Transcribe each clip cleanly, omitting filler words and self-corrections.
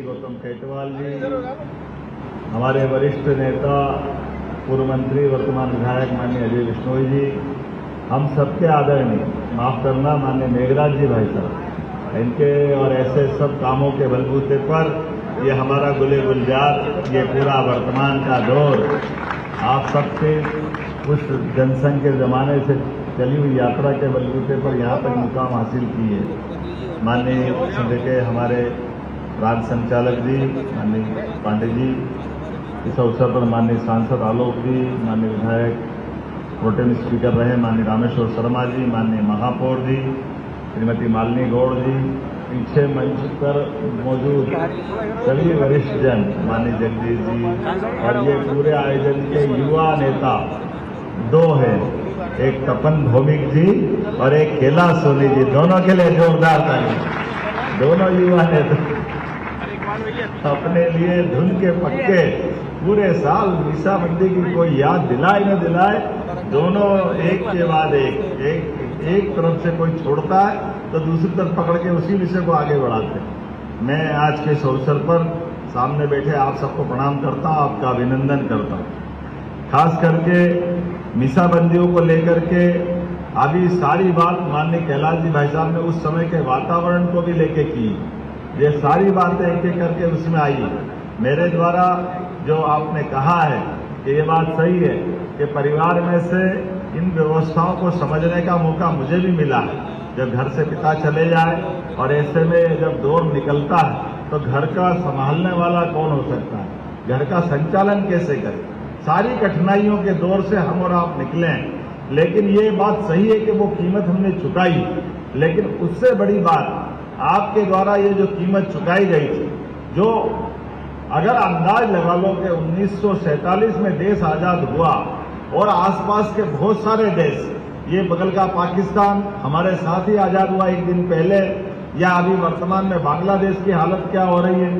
गौतम खेतवाल जी, हमारे वरिष्ठ नेता पूर्व मंत्री वर्तमान विधायक माननीय अजय बिश्नोई जी, हम सबके आदरणीय, माफ करना, माननीय मेघराज जी भाई साहब, इनके और ऐसे सब कामों के बलबूते पर ये हमारा गुले गुलजार, ये पूरा वर्तमान का दौर आप सबके उस जनसंघ के जमाने से चली हुई यात्रा के बलबूते पर यहाँ तक मुकाम हासिल की है। माननीय संघ के हमारे राज्य संचालक जी माननीय पांडे जी, इस अवसर पर माननीय सांसद आलोक जी, माननीय विधायक प्रोटेम स्पीकर रहे माननीय रामेश्वर शर्मा जी, माननीय महापौर जी श्रीमती मालिनी गौड़ जी, पीछे मंच पर मौजूद सभी वरिष्ठ जन माननीय जगदीश जी, और ये पूरे आयोजन के युवा नेता दो हैं, एक तपन भौमिक जी और एक कैलाश सोनी जी, दोनों के लिए जोरदार ताली। दोनों युवा नेता अपने लिए धुन के पक्के, पूरे साल मीसाबंदी की कोई याद दिलाए न दिलाए, दोनों एक के बाद एक तरफ से कोई छोड़ता है तो दूसरी तरफ पकड़ के उसी विषय को आगे बढ़ाते हैं। मैं आज के इस अवसर पर सामने बैठे आप सबको प्रणाम करता हूं, आपका अभिनंदन करता हूं। खास करके मीसाबंदियों को लेकर के अभी सारी बात माननीय कैलाश जी भाई साहब ने उस समय के वातावरण को भी लेके की, ये सारी बातें एक एक करके उसमें आई। मेरे द्वारा जो आपने कहा है कि ये बात सही है कि परिवार में से इन व्यवस्थाओं को समझने का मौका मुझे भी मिला है। जब घर से पिता चले जाए और ऐसे में जब दौर निकलता है तो घर का संभालने वाला कौन हो सकता है, घर का संचालन कैसे करे, सारी कठिनाइयों के दौर से हम और आप निकले हैं। लेकिन ये बात सही है कि वो कीमत हमने चुकाई, लेकिन उससे बड़ी बात आपके द्वारा ये जो कीमत चुकाई गई थी, जो अगर अंदाज लगा लो कि 1947 में देश आजाद हुआ और आसपास के बहुत सारे देश, ये बगल का पाकिस्तान हमारे साथ ही आजाद हुआ एक दिन पहले, या अभी वर्तमान में बांग्लादेश की हालत क्या हो रही है,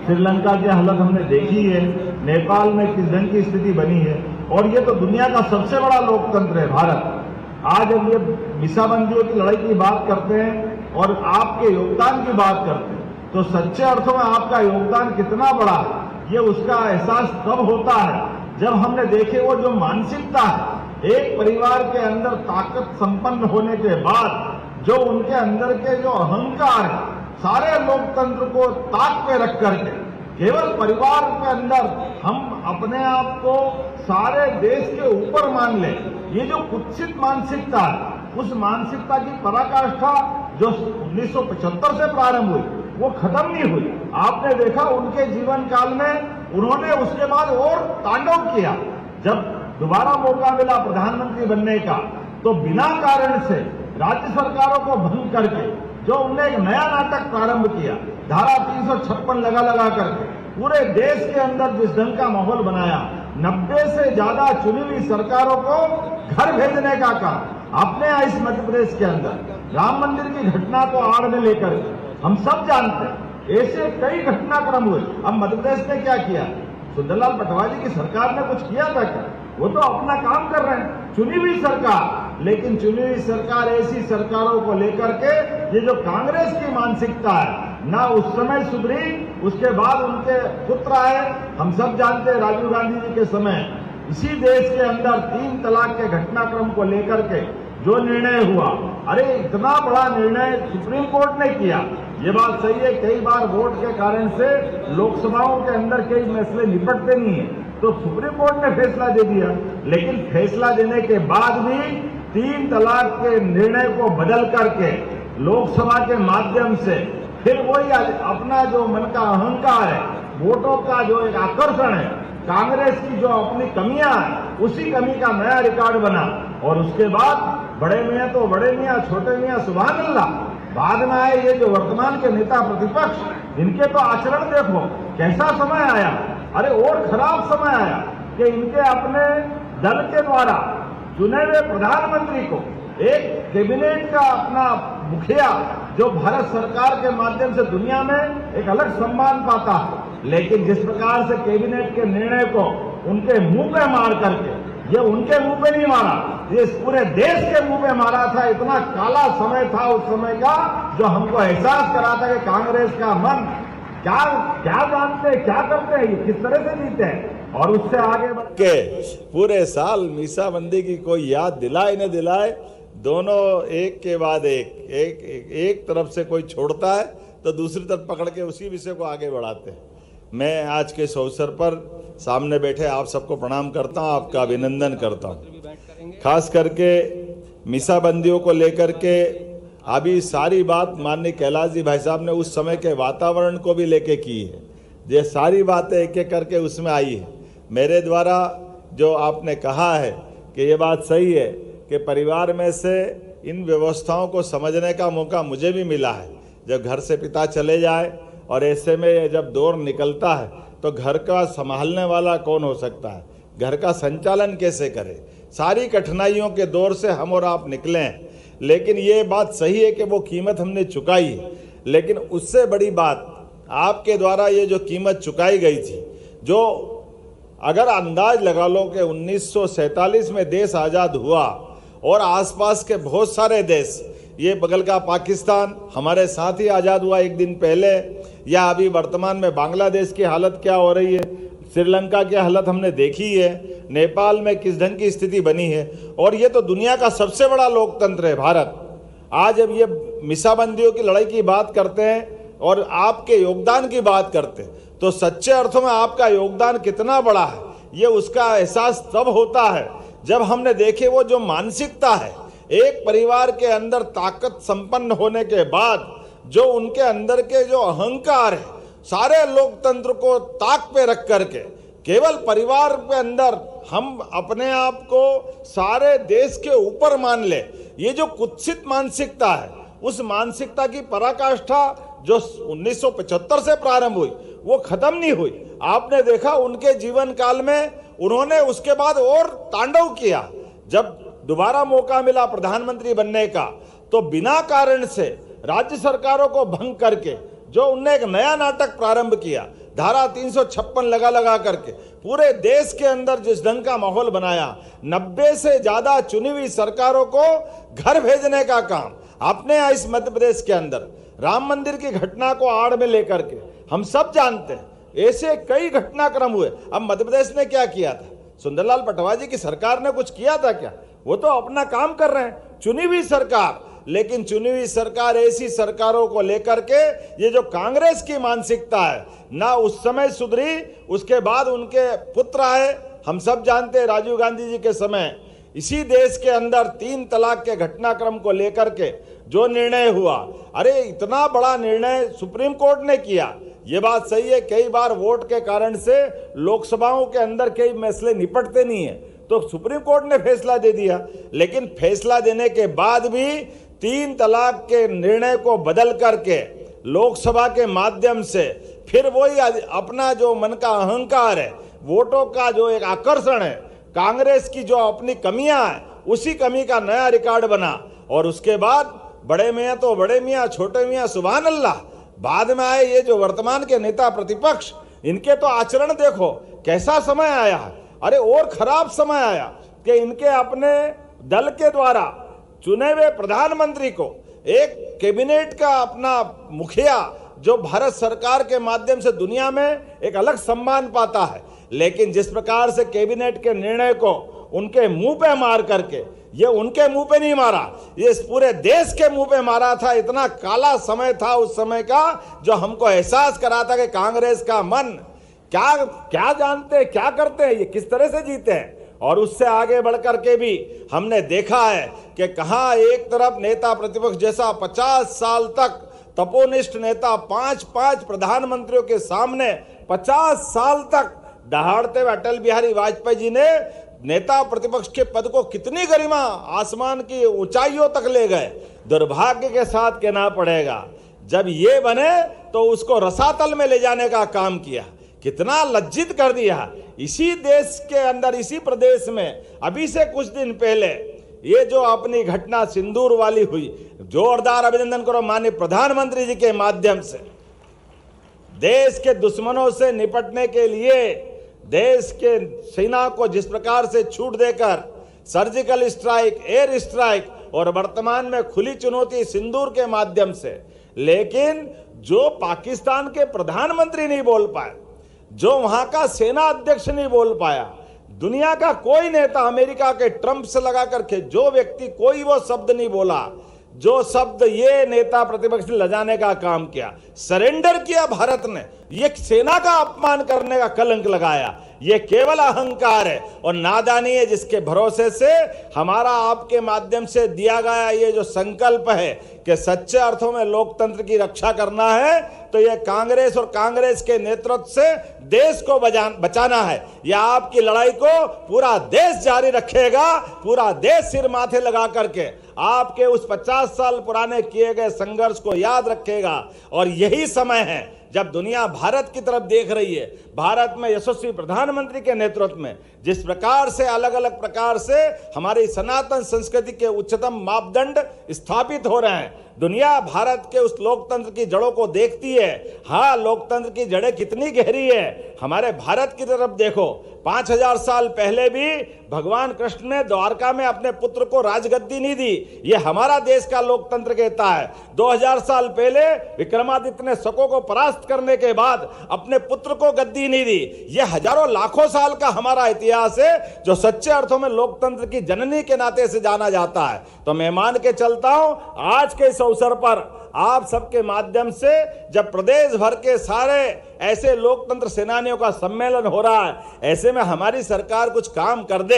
श्रीलंका की हालत हमने देखी है, नेपाल में किस ढंग की स्थिति बनी है, और ये तो दुनिया का सबसे बड़ा लोकतंत्र है भारत। आज हम ये मीसाबंदियों की लड़ाई की बात करते हैं और आपके योगदान की बात करते हैं, तो सच्चे अर्थों में आपका योगदान कितना बड़ा है ये उसका एहसास तब होता है जब हमने देखे वो जो मानसिकता है एक परिवार के अंदर ताकत संपन्न होने के बाद, जो उनके अंदर के जो अहंकार है, सारे लोकतंत्र को ताक पे रख करके केवल परिवार के अंदर हम अपने आप को सारे देश के ऊपर मान ले, ये जो कुत्सित मानसिकता है, उस मानसिकता की पराकाष्ठा जो 1975 से प्रारंभ हुई वो खत्म नहीं हुई। आपने देखा उनके जीवन काल में उन्होंने उसके बाद और तांडव किया। जब दोबारा मौका मिला प्रधानमंत्री बनने का तो बिना कारण से राज्य सरकारों को भंग करके जो उनने एक नया नाटक प्रारंभ किया, धारा 356 लगा करके पूरे देश के अंदर जिस ढंग का माहौल बनाया, 90 से ज्यादा चुनी हुई सरकारों को घर भेजने का काम आपने इस मध्य प्रदेश के अंदर राम मंदिर की घटना को आड़ में लेकर हम सब जानते हैं ऐसे कई घटनाक्रम हुए। अब मध्य प्रदेश ने क्या किया, सुंदरलाल पटवारी की सरकार ने कुछ किया था क्या? वो तो अपना काम कर रहे हैं, चुनी हुई सरकार, लेकिन चुनी हुई सरकार ऐसी सरकारों को लेकर के ये जो कांग्रेस की मानसिकता है ना उस समय सुधरी, उसके बाद उनके पुत्र आए। हम सब जानते हैं राजीव गांधी जी के समय इसी देश के अंदर 3 तलाक के घटनाक्रम को लेकर के जो निर्णय हुआ, अरे इतना बड़ा निर्णय सुप्रीम कोर्ट ने किया। ये बात सही है, कई बार वोट के कारण से लोकसभाओं के अंदर कई मसले निपटते नहीं है, तो सुप्रीम कोर्ट ने फैसला दे दिया, लेकिन फैसला देने के बाद भी 3 तलाक के निर्णय को बदल करके लोकसभा के माध्यम से फिर वही अपना जो मन का अहंकार है, वोटों का जो एक आकर्षण है, कांग्रेस की जो अपनी कमियां हैं, उसी कमी का नया रिकॉर्ड बना। और उसके बाद बड़े मियां तो बड़े मियां, छोटे मियां सुभान अल्लाह, बाद में आए ये जो वर्तमान के नेता प्रतिपक्ष, इनके तो आचरण देखो कैसा समय आया। अरे और खराब समय आया कि इनके अपने दल के द्वारा चुने हुए प्रधानमंत्री को एक कैबिनेट का अपना मुखिया जो भारत सरकार के माध्यम से दुनिया में एक अलग सम्मान पाता है, लेकिन जिस प्रकार से कैबिनेट के निर्णय को उनके मुंह पे मार करके, ये उनके मुंह पे नहीं मारा, ये इस पूरे देश के मुंह पे मारा था। इतना काला समय था उस समय का जो हमको एहसास करा था कि कांग्रेस का मन क्या क्या जानते हैं, क्या करते हैं, ये किस तरह से जीते हैं और उससे आगे बढ़ के पूरे साल मीसाबंदी की कोई याद दिलाए न दिलाए, दोनों एक के बाद एक तरफ से कोई छोड़ता है तो दूसरी तरफ पकड़ के उसी विषय को आगे बढ़ाते हैं। मैं आज के इस अवसर पर सामने बैठे आप सबको प्रणाम करता हूं, आपका अभिनंदन करता हूं। खास करके मीसाबंदियों को लेकर के अभी सारी बात माननीय कैलाश जी भाई साहब ने उस समय के वातावरण को भी लेके की है। ये सारी बातें एक एक करके उसमें आई है। मेरे द्वारा जो आपने कहा है कि ये बात सही है कि परिवार में से इन व्यवस्थाओं को समझने का मौका मुझे भी मिला है। जब घर से पिता चले जाए और ऐसे में जब दौर निकलता है तो घर का संभालने वाला कौन हो सकता है, घर का संचालन कैसे करे, सारी कठिनाइयों के दौर से हम और आप निकले हैं। लेकिन ये बात सही है कि वो कीमत हमने चुकाई है, लेकिन उससे बड़ी बात आपके द्वारा ये जो कीमत चुकाई गई थी, जो अगर अंदाज लगा लो कि 1947 में देश आज़ाद हुआ और आसपास के बहुत सारे देश, ये बगल का पाकिस्तान हमारे साथ ही आज़ाद हुआ एक दिन पहले, या अभी वर्तमान में बांग्लादेश की हालत क्या हो रही है, श्रीलंका की हालत हमने देखी है, नेपाल में किस ढंग की स्थिति बनी है, और ये तो दुनिया का सबसे बड़ा लोकतंत्र है भारत। आज जब ये मीसाबंदियों की लड़ाई की बात करते हैं और आपके योगदान की बात करते हैं तो सच्चे अर्थों में आपका योगदान कितना बड़ा है ये उसका एहसास तब होता है जब हमने देखे वो जो मानसिकता है एक परिवार के अंदर ताकत संपन्न होने के बाद जो उनके अंदर के जो अहंकार है, सारे लोकतंत्र को ताक पे रख करके केवल परिवार के अंदर हम अपने आप को सारे देश के ऊपर मान ले, ये जो कुत्सित मानसिकता है उस मानसिकता की पराकाष्ठा जो 1975 से प्रारंभ हुई वो खत्म नहीं हुई। आपने देखा उनके जीवन काल में उन्होंने उसके बाद और तांडव किया। जब दोबारा मौका मिला प्रधानमंत्री बनने का तो बिना कारण से राज्य सरकारों को भंग करके जो उनने एक नया नाटक प्रारंभ किया, धारा 356 लगा करके पूरे देश के अंदर जिस ढंग का माहौल बनाया, 90 से ज्यादा चुनी हुई सरकारों को घर भेजने का काम आपने इस मध्य प्रदेश के अंदर राम मंदिर की घटना को आड़ में लेकर के हम सब जानते हैं ऐसे कई घटनाक्रम हुए। अब मध्य प्रदेश ने क्या किया था, सुंदरलाल पटवा जी की सरकार ने कुछ किया था क्या? वो तो अपना काम कर रहे हैं, चुनी हुई सरकार। लेकिन चुनी हुई सरकार ऐसी सरकारों को लेकर के ये जो कांग्रेस की मानसिकता है ना उस समय सुधरी, उसके बाद उनके पुत्र आए। हम सब जानते हैं राजीव गांधी जी के समय इसी देश के अंदर 3 तलाक के घटनाक्रम को लेकर के जो निर्णय हुआ, अरे इतना बड़ा निर्णय सुप्रीम कोर्ट ने किया। ये बात सही है, कई बार वोट के कारण से लोकसभाओं के अंदर कई मसले निपटते नहीं है तो सुप्रीम कोर्ट ने फैसला दे दिया, लेकिन फैसला देने के बाद भी 3 तलाक के निर्णय को बदल करके लोकसभा के माध्यम से फिर वही अपना जो मन का अहंकार है, वोटों का जो एक आकर्षण है, कांग्रेस की जो अपनी कमियां हैं उसी कमी का नया रिकॉर्ड बना। और उसके बाद बड़े मियाँ तो बड़े मियाँ, छोटे मियाँ सुभान अल्लाह। बाद में आए ये जो वर्तमान के नेता प्रतिपक्ष, इनके तो आचरण देखो कैसा समय आया है। अरे और खराब समय आया कि इनके अपने दल के द्वारा चुने हुए प्रधानमंत्री को एक कैबिनेट का अपना मुखिया जो भारत सरकार के माध्यम से दुनिया में एक अलग सम्मान पाता है, लेकिन जिस प्रकार से कैबिनेट के निर्णय को उनके मुंह पे मार करके, ये उनके मुंह पे नहीं मारा, ये इस पूरे देश के मुंह पे मारा था। इतना काला समय था उस समय का जो हमको एहसास करा था कि कांग्रेस का मन क्या जानते हैं, क्या करते हैं, ये किस तरह से जीते हैं। और उससे आगे बढ़कर के भी हमने देखा है कि कहां एक तरफ नेता प्रतिपक्ष जैसा 50 साल तक तपोनिष्ठ नेता 5 प्रधानमंत्रियों के सामने 50 साल तक दहाड़ते हुए अटल बिहारी वाजपेयी जी ने नेता प्रतिपक्ष के पद को कितनी गरिमा आसमान की ऊंचाइयों तक ले गए। दुर्भाग्य के साथ कहना पड़ेगा जब ये बने तो उसको रसातल में ले जाने का काम किया, कितना लज्जित कर दिया। इसी देश के अंदर, इसी प्रदेश में अभी से कुछ दिन पहले ये जो अपनी घटना सिंदूर वाली हुई, जोरदार अभिनंदन करो माननीय प्रधानमंत्री जी के माध्यम से। देश के दुश्मनों से निपटने के लिए देश के सेना को जिस प्रकार से छूट देकर सर्जिकल स्ट्राइक, एयर स्ट्राइक और वर्तमान में खुली चुनौती सिंदूर के माध्यम से लेकिन जो पाकिस्तान के प्रधानमंत्री नहीं बोल पाए, जो वहां का सेना अध्यक्ष नहीं बोल पाया, दुनिया का कोई नेता, अमेरिका के ट्रंप से लगा करके जो व्यक्ति कोई वो शब्द नहीं बोला, जो शब्द ये नेता प्रतिपक्ष ने लजाने का काम किया, सरेंडर किया भारत ने, ये सेना का अपमान करने का कलंक लगाया, ये केवल अहंकार है और नादानी है, जिसके भरोसे से हमारा आपके माध्यम से दिया गया ये जो संकल्प है कि सच्चे अर्थों में लोकतंत्र की रक्षा करना है, तो ये कांग्रेस और कांग्रेस के नेतृत्व से देश को बचाना है। यह आपकी लड़ाई को पूरा देश जारी रखेगा, पूरा देश सिर माथे लगा करके आपके उस 50 साल पुराने किए गए संघर्ष को याद रखेगा। और यही समय है जब दुनिया भारत की तरफ देख रही है, भारत में यशस्वी प्रधानमंत्री के नेतृत्व में जिस प्रकार से अलग अलग प्रकार से हमारी सनातन संस्कृति के उच्चतम मापदंड स्थापित हो रहे हैं, दुनिया भारत के उस लोकतंत्र की जड़ों को देखती है। हाँ, लोकतंत्र की जड़ें कितनी गहरी है, हमारे भारत की तरफ देखो। 5000 साल पहले भी भगवान कृष्ण ने द्वारका में अपने पुत्र को राजगद्दी नहीं दी, ये हमारा देश का लोकतंत्र कहता है। 2000 साल पहले विक्रमादित्य ने शकों को परास्त करने के बाद अपने पुत्र को गद्दी नहीं दी, ये हजारों लाखों साल का हमारा इतिहास है, जो सच्चे अर्थों में लोकतंत्र की जननी के नाते से जाना जाता है। तो मैं मान के चलता हूं, आज के इस अवसर पर आप सबके माध्यम से जब प्रदेश भर के सारे ऐसे लोकतंत्र सेनानियों का सम्मेलन हो रहा है, ऐसे में हमारी सरकार कुछ काम कर दे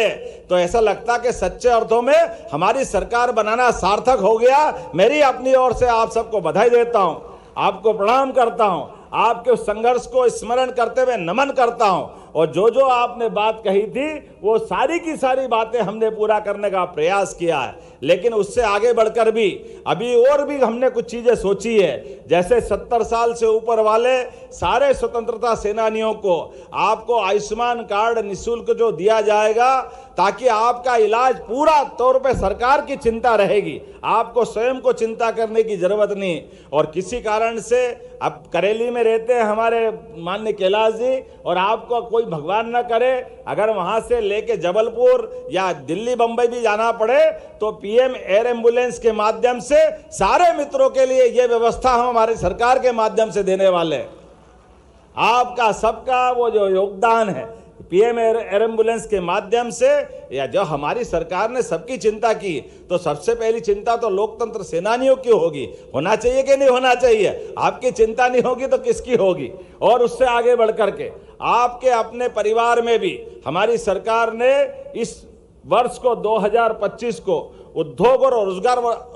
तो ऐसा लगता कि सच्चे अर्थों में हमारी सरकार बनाना सार्थक हो गया। मेरी अपनी ओर से आप सबको बधाई देता हूं, आपको प्रणाम करता हूं, आपके उस संघर्ष को स्मरण करते हुए नमन करता हूं। और जो आपने बात कही थी वो सारी की सारी बातें हमने पूरा करने का प्रयास किया है, लेकिन उससे आगे बढ़कर भी अभी और भी हमने कुछ चीजें सोची है। जैसे 70 साल से ऊपर वाले सारे स्वतंत्रता सेनानियों को आपको आयुष्मान कार्ड निःशुल्क जो दिया जाएगा, ताकि आपका इलाज पूरा तौर पे सरकार की चिंता रहेगी, आपको स्वयं को चिंता करने की जरूरत नहीं। और किसी कारण से अब करेली में रहते हैं हमारे माननीय कैलाश जी, और आपको कोई भगवान न करे अगर वहां से लेके जबलपुर या दिल्ली बंबई भी जाना पड़े, तो पीएम एयर एम्बुलेंस के माध्यम से सारे मित्रों के लिए ये व्यवस्था हम हमारी सरकार के माध्यम से देने वाले। आपका सबका वो जो योगदान है पीएम एयर एम्बुलेंस के माध्यम से, या जो हमारी सरकार ने सबकी चिंता की, तो सबसे पहली चिंता तो लोकतंत्र सेनानियों की होगी। होना चाहिए कि नहीं होना चाहिए? आपकी चिंता नहीं होगी तो किसकी होगी? और उससे आगे बढ़ करके आपके अपने परिवार में भी हमारी सरकार ने इस वर्ष को 2025 को उद्योग और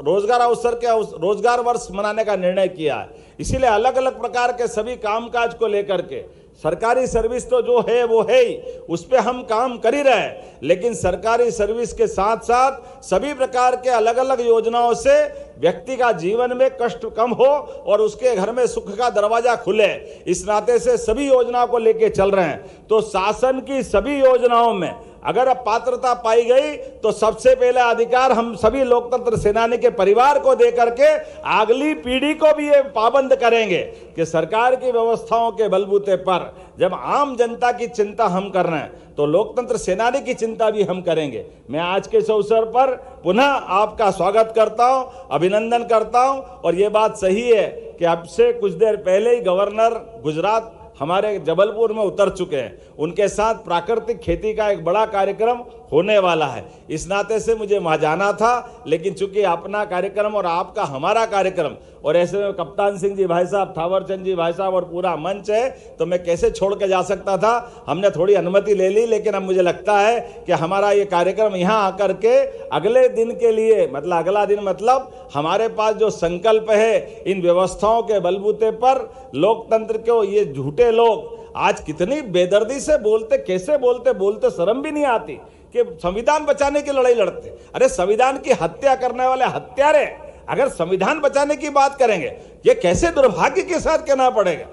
रोजगार अवसर के रोजगार वर्ष मनाने का निर्णय किया है। इसीलिए अलग अलग प्रकार के सभी कामकाज को लेकर के सरकारी सर्विस तो जो है वो है ही, उस पर हम काम कर ही रहे हैं, लेकिन सरकारी सर्विस के साथ साथ सभी प्रकार के अलग अलग योजनाओं से व्यक्ति का जीवन में कष्ट कम हो और उसके घर में सुख का दरवाजा खुले, इस नाते से सभी योजनाओं को लेके चल रहे हैं। तो शासन की सभी योजनाओं में अगर पात्रता पाई गई तो सबसे पहला अधिकार हम सभी लोकतंत्र सेनानी के परिवार को दे करके अगली पीढ़ी को भी ये पाबंद करेंगे कि सरकार की व्यवस्थाओं के बलबूते पर जब आम जनता की चिंता हम कर रहे हैं तो लोकतंत्र सेनानी की चिंता भी हम करेंगे। मैं आज के इस अवसर पर पुनः आपका स्वागत करता हूं, अभिनंदन करता हूं। और ये बात सही है कि अब से कुछ देर पहले ही गवर्नर गुजरात हमारे जबलपुर में उतर चुके हैं, उनके साथ प्राकृतिक खेती का एक बड़ा कार्यक्रम होने वाला है। इस नाते से मुझे वहां जाना था, लेकिन चूंकि अपना कार्यक्रम और आपका हमारा कार्यक्रम, और ऐसे में कप्तान सिंह जी भाई साहब, थावरचंद जी भाई साहब और पूरा मंच है, तो मैं कैसे छोड़ के जा सकता था। हमने थोड़ी अनुमति ले ली, लेकिन अब मुझे लगता है कि हमारा ये कार्यक्रम यहाँ आकर के अगले दिन के लिए, मतलब अगला दिन मतलब हमारे पास जो संकल्प है इन व्यवस्थाओं के बलबूते पर लोकतंत्र को ये झूठे लोग आज कितनी बेदर्दी से बोलते, कैसे बोलते शर्म भी नहीं आती कि संविधान बचाने की लड़ाई लड़ते। अरे संविधान की हत्या करने वाले हत्यारे अगर संविधान बचाने की बात करेंगे, ये कैसे दुर्भाग्य के साथ कहना पड़ेगा।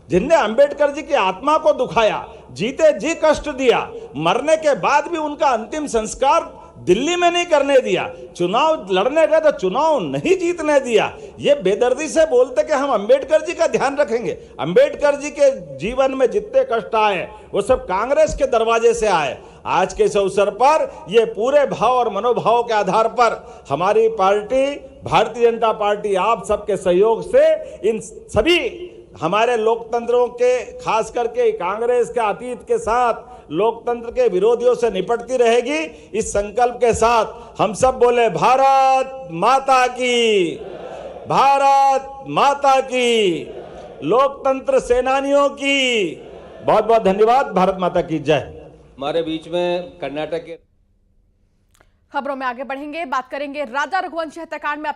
जिनने अंबेडकर जी की आत्मा को दुखाया, जीते जी कष्ट दिया, मरने के बाद भी उनका अंतिम संस्कार दिल्ली में नहीं करने दिया, चुनाव लड़ने गए तो चुनाव नहीं जीतने दिया, ये बेदर्दी से बोलते कि हम अंबेडकर जी का ध्यान रखेंगे। अंबेडकर जी के जीवन में जितने कष्ट आए वो सब कांग्रेस के दरवाजे से आए। आज के इस अवसर पर ये पूरे भाव और मनोभाव के आधार पर हमारी पार्टी भारतीय जनता पार्टी आप सबके सहयोग से इन सभी हमारे लोकतंत्रों के खास करके कांग्रेस के अतीत के साथ लोकतंत्र के विरोधियों से निपटती रहेगी। इस संकल्प के साथ हम सब बोले भारत माता की, भारत माता की, लोकतंत्र सेनानियों की बहुत बहुत धन्यवाद। भारत माता की जय। हमारे बीच में कर्नाटक के खबरों में आगे बढ़ेंगे, बात करेंगे राजा रघुवंशी हत्याकांड में अब तक